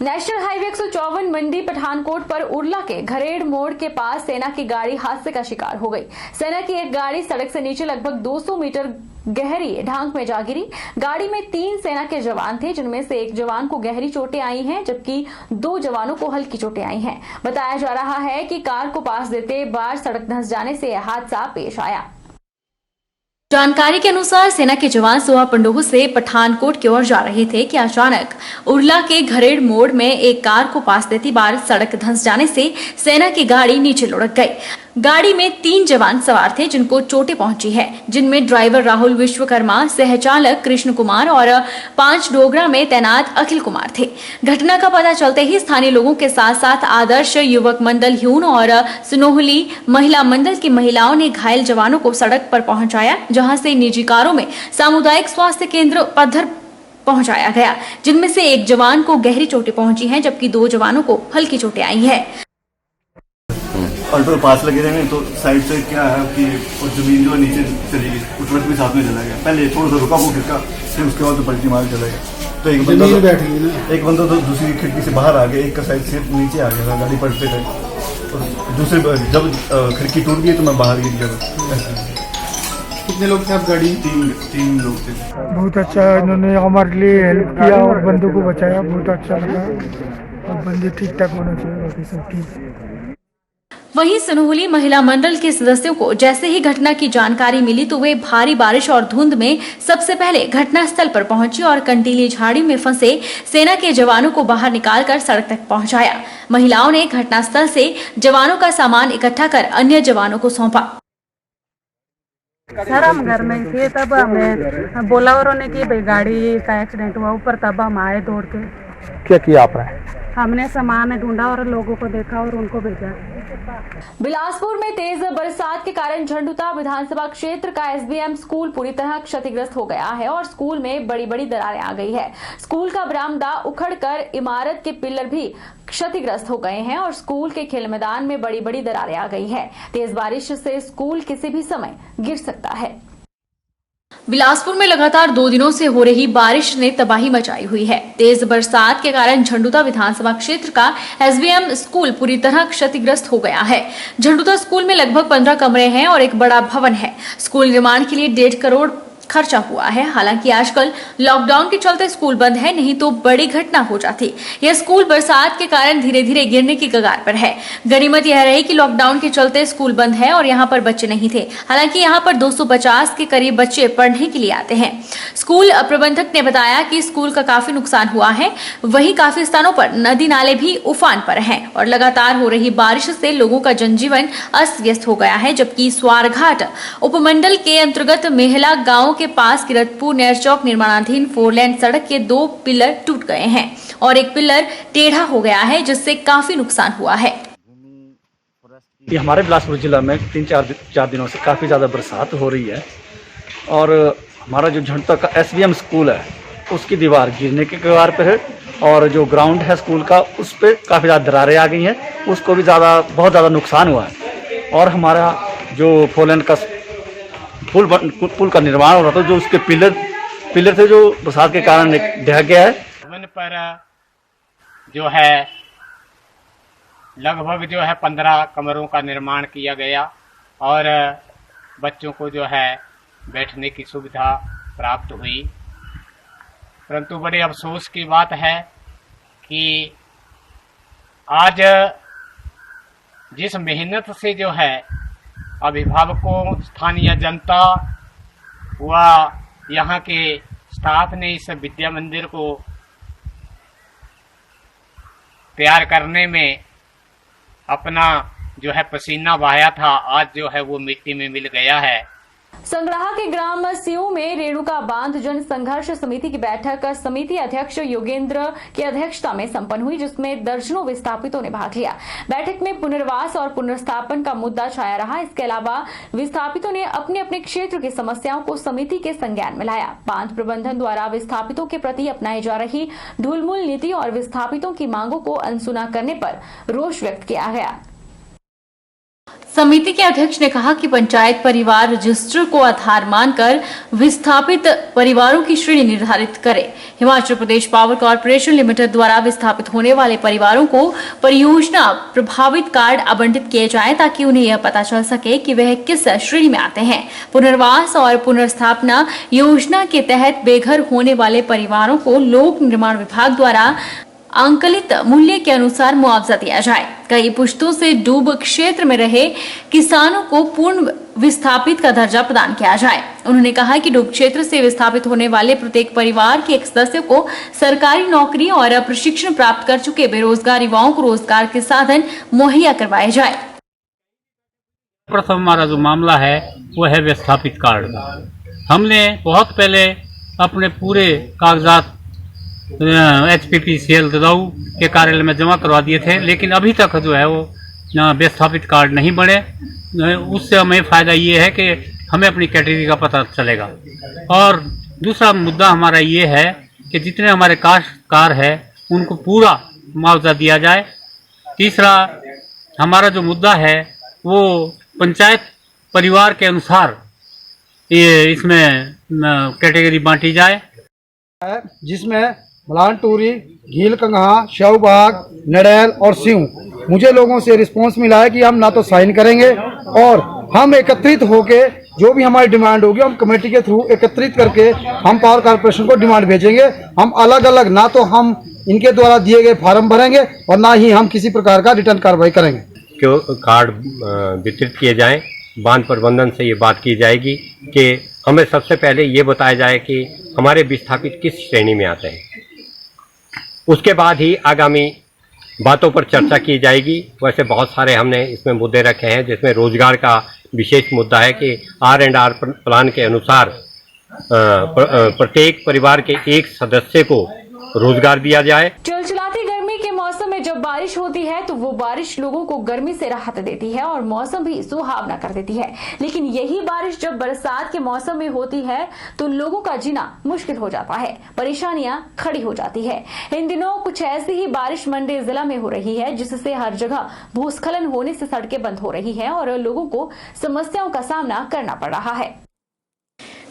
National highway 154 Mandi Pathankot पर उरला के घरेड़ मोड़ के पास सेना की गाड़ी हादसे का शिकार हो गई। सेना की एक गाड़ी सड़क से नीचे लगभग 200 मीटर गहरी ढांक में जा गिरी। गाड़ी में 3 सेना के जवान थे, जिनमें से एक जवान को गहरी चोटें आई हैं, जबकि 2 जवानों को हल्की चोटें आई हैं। बताया जा रहा है कि कार को पास देते बार सड़क धंस जाने से यह हादसा पेश आया। जानकारी के अनुसार सेना के जवान सुबह पंडोह से पठानकोट की ओर जा रहे थे कि अचानक उरला के घरेड़ मोड़ में एक कार को पास देती बार सड़क धंस जाने से सेना की गाड़ी नीचे लुढ़क गई। गाड़ी में 3 जवान सवार थे, जिनको चोटें पहुंची है, जिनमें ड्राइवर राहुल विश्वकर्मा, सहचालक कृष्ण कुमार और 5 डोगरा में तैनात अखिल कुमार थे। घटना का पता चलते ही स्थानीय लोगों के साथ साथ आदर्श युवक मंडल ह्यून और सुनोहली महिला मंडल की महिलाओं ने घायल जवानों को सड़क पर पहुंचाया, जहां से निजी कारों में सामुदायिक स्वास्थ्य केंद्र पद्धर पहुंचाया गया, जिनमें से एक जवान को गहरी चोटें पहुंची हैं, जबकि 2 जवानों को हल्की चोटें आई है। अल्टो पास लगे रहे तो साइड से क्या है कि जमीन जो नीचे चली गई, उस वक्त भी साथ में चला गया। पहले थोड़ा सा रुका वो खिड़का, फिर उसके बाद तो पलटी मार चला गया। तो एक बंदा तो दूसरी खिड़की से बाहर आ गया, एक का साइड से नीचे आ गया था गाड़ी पलटते थे। दूसरे जब खिड़की टूट गई तो मैं बाहर गिर गया। कितने लोग थे आप गाड़ी? 3 लोग थे। बहुत अच्छा इन्होंने हमारे लिए हेल्प किया और बंदों को बचाया, बहुत अच्छा लगा। और बंदे ठीक ठाक होना चाहिए, बाकी सब ठीक। वहीं सुनोहली महिला मंडल के सदस्यों को जैसे ही घटना की जानकारी मिली तो वे भारी बारिश और धुंध में सबसे पहले घटनास्थल पर पहुंची और कंटीली झाड़ी में फंसे सेना के जवानों को बाहर निकालकर सड़क तक पहुंचाया। महिलाओं ने घटनास्थल से जवानों का सामान इकट्ठा कर अन्य जवानों को सौंपा। सर हम घर में थे, तब हमें बोला उन्होंने कि भाई गाड़ी का एक्सीडेंट हुआ ऊपर, तब हम आए दौड़ के। क्या किया आपने? हमने सामान ढूंढा और लोगों को देखा और उनको भेजा। बिलासपुर में तेज बरसात के कारण झंडुता विधानसभा क्षेत्र का एसबीएम स्कूल पूरी तरह क्षतिग्रस्त हो गया है और स्कूल में बड़ी बड़ी दरारें आ गई है। स्कूल का बरामदा उखड़कर इमारत के पिलर भी क्षतिग्रस्त हो गए हैं और स्कूल के खेल मैदान में बड़ी बड़ी दरारें आ गई है। तेज बारिश से स्कूल किसी भी समय गिर सकता है। बिलासपुर में लगातार 2 दिनों से हो रही बारिश ने तबाही मचाई हुई है। तेज बरसात के कारण झंडुता विधानसभा क्षेत्र का एसबीएम स्कूल पूरी तरह क्षतिग्रस्त हो गया है। झंडुता स्कूल में लगभग 15 कमरे हैं और एक बड़ा भवन है। स्कूल निर्माण के लिए 1.5 करोड़ खर्चा हुआ है। हालांकि आजकल लॉकडाउन के चलते स्कूल बंद है, नहीं तो बड़ी घटना हो जाती। यह स्कूल बरसात के कारण धीरे धीरे गिरने की कगार पर है। गनीमत यह रही कि लॉकडाउन के चलते स्कूल बंद है और यहाँ पर बच्चे नहीं थे। हालांकि यहाँ पर 250 के करीब बच्चे पढ़ने के लिए आते हैं। स्कूल प्रबंधक ने बताया कि स्कूल का काफी नुकसान हुआ है। वहीं काफी स्थानों पर नदी नाले भी उफान पर हैं और लगातार हो रही बारिश से लोगों का जनजीवन अस्त व्यस्त हो गया है। जबकि स्वारघाट उपमंडल के अंतर्गत मेहला गांव के पास किरतपुर नेर चौक निर्माणाधीन 4 लेन सड़क के 2 पिलर टूट गए हैं और एक पिलर टेढ़ा हो गया है, जिससे काफी नुकसान हुआ है। ये हमारे बिलासपुर जिला में 3-4 दिनों से काफी ज्यादा बरसात हो रही है और हमारा जो झंडुता का एसबीएम स्कूल है उसकी दीवार गिरने के कगार पर है और जो ग्राउंड है स्कूल का उस पर काफी ज्यादा दरारें आ गई हैं, उसको भी बहुत ज्यादा नुकसान हुआ है। और हमारा जो 4 लेन का पुल का निर्माण हो रहा था, जो उसके पिलर थे जो बरसात के कारण ढह गया है। भवन पर जो है लगभग 15 कमरों का निर्माण किया गया और बच्चों को बैठने की सुविधा प्राप्त हुई। परंतु बड़े अफसोस की बात है कि आज जिस मेहनत से अभिभावकों, स्थानीय जनता व यहाँ के स्टाफ ने इस विद्या मंदिर को तैयार करने में अपना पसीना बहाया था, आज वो मिट्टी में मिल गया है। संग्राहा के ग्राम सिऊ में रेणुका बांध जन संघर्ष समिति की बैठक समिति अध्यक्ष योगेंद्र की अध्यक्षता में संपन्न हुई, जिसमें दर्जनों विस्थापितों ने भाग लिया। बैठक में पुनर्वास और पुनर्स्थापन का मुद्दा छाया रहा। इसके अलावा विस्थापितों ने अपने अपने क्षेत्र की समस्याओं को समिति के संज्ञान में लाया। बांध प्रबंधन द्वारा विस्थापितों के प्रति अपनाई जा रही ढुलमुल नीति और विस्थापितों की मांगों को अनसुना करने पर रोष व्यक्त किया गया। समिति के अध्यक्ष ने कहा कि पंचायत परिवार रजिस्टर को आधार मानकर विस्थापित परिवारों की श्रेणी निर्धारित करे। Himachal Pradesh power corporation limited द्वारा विस्थापित होने वाले परिवारों को परियोजना प्रभावित कार्ड आवंटित किए जाएं ताकि उन्हें यह पता चल सके कि वह किस श्रेणी में आते हैं। पुनर्वास और पुनर्स्थापना योजना के तहत बेघर होने वाले परिवारों को लोक निर्माण विभाग द्वारा आंकलित मूल्य के अनुसार मुआवजा दिया जाए। कई पुश्तों से डूब क्षेत्र में रहे किसानों को पूर्ण विस्थापित का दर्जा प्रदान किया जाए। उन्होंने कहा कि डूब क्षेत्र से विस्थापित होने वाले प्रत्येक परिवार के एक सदस्य को सरकारी नौकरी और प्रशिक्षण प्राप्त कर चुके बेरोजगार युवाओं को रोजगार के साधन मुहैया करवाए जाए। प्रथम हमारा जो मामला है वो है विस्थापित कार्ड का। हमने बहुत पहले अपने पूरे कागजात HPPCL ददाऊ के कार्यालय में जमा करवा दिए थे, लेकिन अभी तक जो है वो विस्थापित कार्ड नहीं बने। उससे हमें फ़ायदा ये है कि हमें अपनी कैटेगरी का पता चलेगा। और दूसरा मुद्दा हमारा ये है कि जितने हमारे काश्तकार है उनको पूरा मुआवजा दिया जाए। तीसरा हमारा जो मुद्दा है वो पंचायत परिवार के अनुसार ये इसमें कैटेगरी बांटी जाए, जिसमें मलान टूरी, घील कंगहा, शवबाग, नड़ैल और सिंह। मुझे लोगों से रिस्पांस मिला है कि हम ना तो साइन करेंगे और हम एकत्रित होके जो भी हमारी डिमांड होगी हम कमेटी के थ्रू एकत्रित करके हम पावर कॉर्पोरेशन को डिमांड भेजेंगे। हम अलग अलग ना तो हम इनके द्वारा दिए गए फार्म भरेंगे और ना ही हम किसी प्रकार का रिटर्न कार्रवाई करेंगे। क्यों कार्ड वितरित किए जाएं, बांध प्रबंधन से ये बात की जाएगी कि हमें सबसे पहले ये बताया जाए कि हमारे विस्थापित किस श्रेणी में आते हैं। उसके बाद ही आगामी बातों पर चर्चा की जाएगी। वैसे बहुत सारे हमने इसमें मुद्दे रखे हैं, जिसमें रोजगार का विशेष मुद्दा है कि R&R प्लान के अनुसार प्रत्येक परिवार के एक सदस्य को रोजगार दिया जाए। चिलचिलाती गर्मी के मौसम में जब बारिश होती है तो वो बारिश लोगों को गर्मी से राहत देती है और मौसम भी सुहावना कर देती है। लेकिन यही बारिश जब बरसात के मौसम में होती है तो लोगों का जीना मुश्किल हो जाता है, परेशानियां खड़ी हो जाती है। इन दिनों कुछ ऐसी ही बारिश मंडी जिला में हो रही है, जिससे हर जगह भूस्खलन होने से सड़कें बंद हो रही है और लोगों को समस्याओं का सामना करना पड़ रहा है।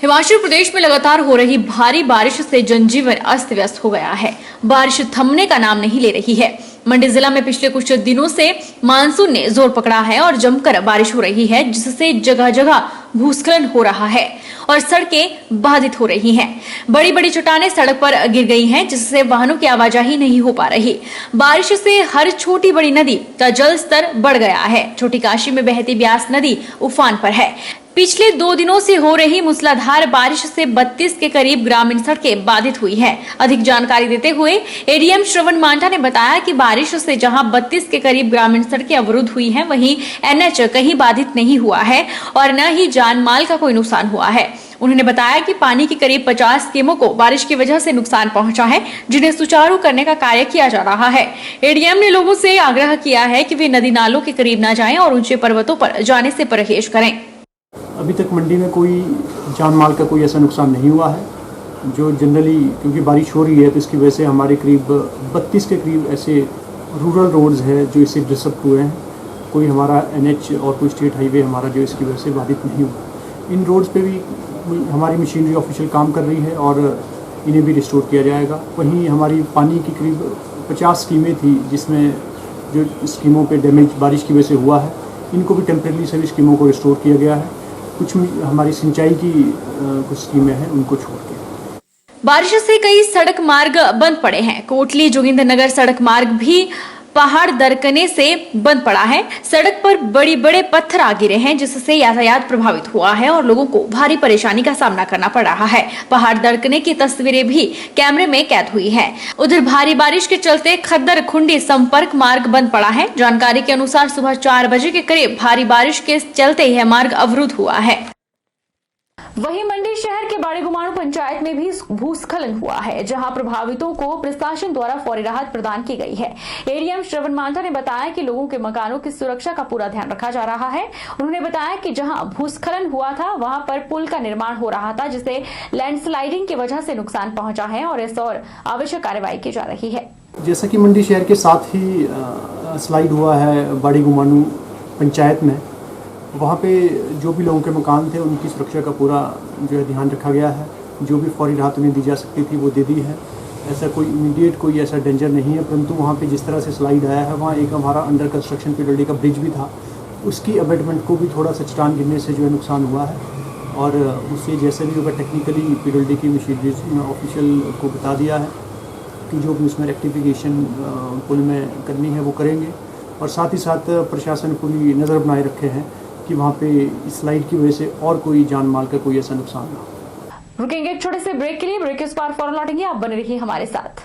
हिमाचल प्रदेश में लगातार हो रही भारी बारिश से जनजीवन अस्त व्यस्त हो गया है। बारिश थमने का नाम नहीं ले रही है। मंडी जिला में पिछले कुछ दिनों से मानसून ने जोर पकड़ा है और जमकर बारिश हो रही है, जिससे जगह जगह भूस्खलन हो रहा है और सड़कें बाधित हो रही हैं। बड़ी बड़ी चट्टानें सड़क पर गिर गई हैं, जिससे वाहनों की आवाजाही नहीं हो पा रही। बारिश से हर छोटी बड़ी नदी का जल स्तर बढ़ गया है। छोटी काशी में बहती ब्यास नदी उफान पर है। पिछले 2 दिनों से हो रही मूसलाधार बारिश से 32 के करीब ग्रामीण सड़कें बाधित हुई हैं। अधिक जानकारी देते हुए एडीएम श्रवण मांझा ने बताया कि बारिश से जहां 32 के करीब ग्रामीण सड़कें अवरुद्ध हुई हैं, वहीं NH कहीं बाधित नहीं हुआ है और न ही जान माल का कोई नुकसान हुआ है। उन्होंने बताया कि पानी की करीब 50 स्कीमों को बारिश की वजह से नुकसान पहुंचा है, जिन्हें सुचारू करने का कार्य किया जा रहा है। एडीएम ने लोगों से आग्रह किया है कि वे नदी नालों के करीब न जाएं और ऊंचे पर्वतों पर जाने से परहेज करें। अभी तक मंडी में कोई जान माल का कोई ऐसा नुकसान नहीं हुआ है। जो जनरली क्योंकि बारिश हो रही है तो इसकी वजह से हमारे करीब 32 के करीब ऐसे रूरल रोड्स हैं जो इससे डिस्टर्ब हुए हैं। कोई हमारा NH और कोई स्टेट हाईवे हमारा जो इसकी वजह से बाधित नहीं हुआ। इन रोड्स पे भी हमारी मशीनरी ऑफिशियल काम कर रही है और इन्हें भी रिस्टोर किया जाएगा। वहीं हमारी पानी की करीब 50 स्कीमें थी, जिसमें जो स्कीमों पे डैमेज बारिश की वजह से हुआ है, इनको भी टेम्परेरी सभी स्कीमों को रिस्टोर किया गया है। कुछ हमारी सिंचाई की कुछ स्कीमें हैं, उनको छोड़ के। बारिश से कई सड़क मार्ग बंद पड़े हैं। कोटली जोगिंद्रनगर सड़क मार्ग भी पहाड़ दरकने से बंद पड़ा है। सड़क पर बड़े बड़े पत्थर आ गिरे हैं, जिससे यातायात प्रभावित हुआ है और लोगों को भारी परेशानी का सामना करना पड़ रहा है। पहाड़ दरकने की तस्वीरें भी कैमरे में कैद हुई हैं। उधर भारी बारिश के चलते खद्दर खुंडी संपर्क मार्ग बंद पड़ा है। जानकारी के अनुसार सुबह 4 बजे के करीब भारी बारिश के चलते यह मार्ग अवरुद्ध हुआ है। वहीं मंडी शहर के बड़े गुमाणु पंचायत में भी भूस्खलन हुआ है, जहां प्रभावितों को प्रशासन द्वारा फौरी राहत प्रदान की गई है। एडीएम श्रवण मांझा ने बताया कि लोगों के मकानों की सुरक्षा का पूरा ध्यान रखा जा रहा है। उन्होंने बताया कि जहां भूस्खलन हुआ था वहां पर पुल का निर्माण हो रहा था, जिसे लैंडस्लाइडिंग की वजह से नुकसान पहुंचा है और इस और आवश्यक कार्रवाई की जा रही है। जैसा कि मंडी शहर के साथ ही स्लाइड हुआ है बड़ी गुमाणु पंचायत में, वहाँ पे जो भी लोगों के मकान थे उनकी सुरक्षा का पूरा जो है ध्यान रखा गया है। जो भी फौरी राहत उन्हें दी जा सकती थी वो दे दी है। ऐसा कोई इमीडिएट कोई ऐसा डेंजर नहीं है, परंतु वहाँ पे जिस तरह से स्लाइड आया है, वहाँ एक हमारा अंडर कंस्ट्रक्शन पीडब्ल्यूडी का ब्रिज भी था, उसकी अबेटमेंट को भी थोड़ा सा चट्टान गिरने से जो है नुकसान हुआ है। और उससे जैसे भी होगा टेक्निकली पीडब्ल्यूडी की मशीनरी ऑफिशियल को बता दिया है कि जो भी उसमें रेक्टिफिकेशन पुल में करनी है वो करेंगे। और साथ ही साथ प्रशासन पूरी नज़र बनाए रखे हैं कि वहाँ पे इस स्लाइड की वजह से और कोई जान माल का कोई ऐसा नुकसान ना हो। रुकेंगे एक छोटे से ब्रेक के लिए। ब्रेक के उस पार फौरन लौटेंगे, आप बने रहिए हमारे साथ।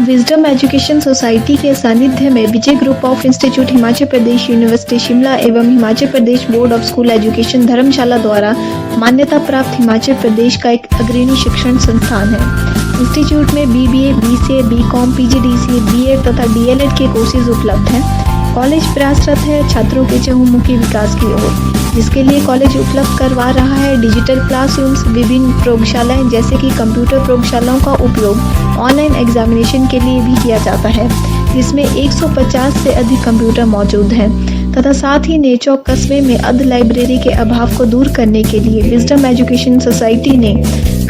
विजडम एजुकेशन सोसाइटी के सानिध्य में Vijay group of institute Himachal Pradesh university Shimla एवं Himachal Pradesh board of school education Dharamshala द्वारा मान्यता प्राप्त हिमाचल प्रदेश का एक अग्रणी शिक्षण संस्थान है। इंस्टीट्यूट में BBA, BCA, BCom, PGDCA, BEd तथा DLEd के कोर्सेज उपलब्ध हैं। कॉलेज प्रयासरत है छात्रों के चहुमुखी विकास की ओर, जिसके लिए कॉलेज उपलब्ध करवा रहा है डिजिटल क्लासरूम्स, विभिन्न प्रयोगशालाएं जैसे कि कंप्यूटर प्रयोगशालाओं का उपयोग ऑनलाइन एग्जामिनेशन के लिए भी किया जाता है, जिसमें 150 से अधिक कंप्यूटर मौजूद हैं तथा साथ ही नेचौक कस्बे में अर्ध लाइब्रेरी के अभाव को दूर करने के लिए विजडम एजुकेशन सोसाइटी ने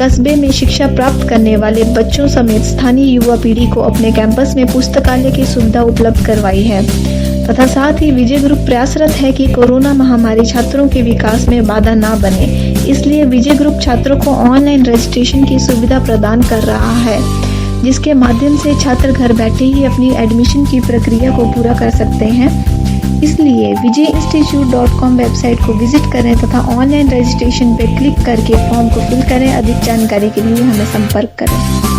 कस्बे में शिक्षा प्राप्त करने वाले बच्चों समेत स्थानीय युवा पीढ़ी को अपने कैंपस में पुस्तकालय की सुविधा उपलब्ध करवाई है तथा साथ ही विजय ग्रुप प्रयासरत है कि कोरोना महामारी छात्रों के विकास में बाधा ना बने, इसलिए विजय ग्रुप छात्रों को ऑनलाइन रजिस्ट्रेशन की सुविधा प्रदान कर रहा है, जिसके माध्यम से छात्र घर बैठे ही अपनी एडमिशन की प्रक्रिया को पूरा कर सकते हैं। इसलिए vijayiinstitute.com वेबसाइट को विजिट करें तथा ऑनलाइन रजिस्ट्रेशन पर क्लिक करके फॉर्म को फिल करें। अधिक जानकारी के लिए हमें संपर्क करें।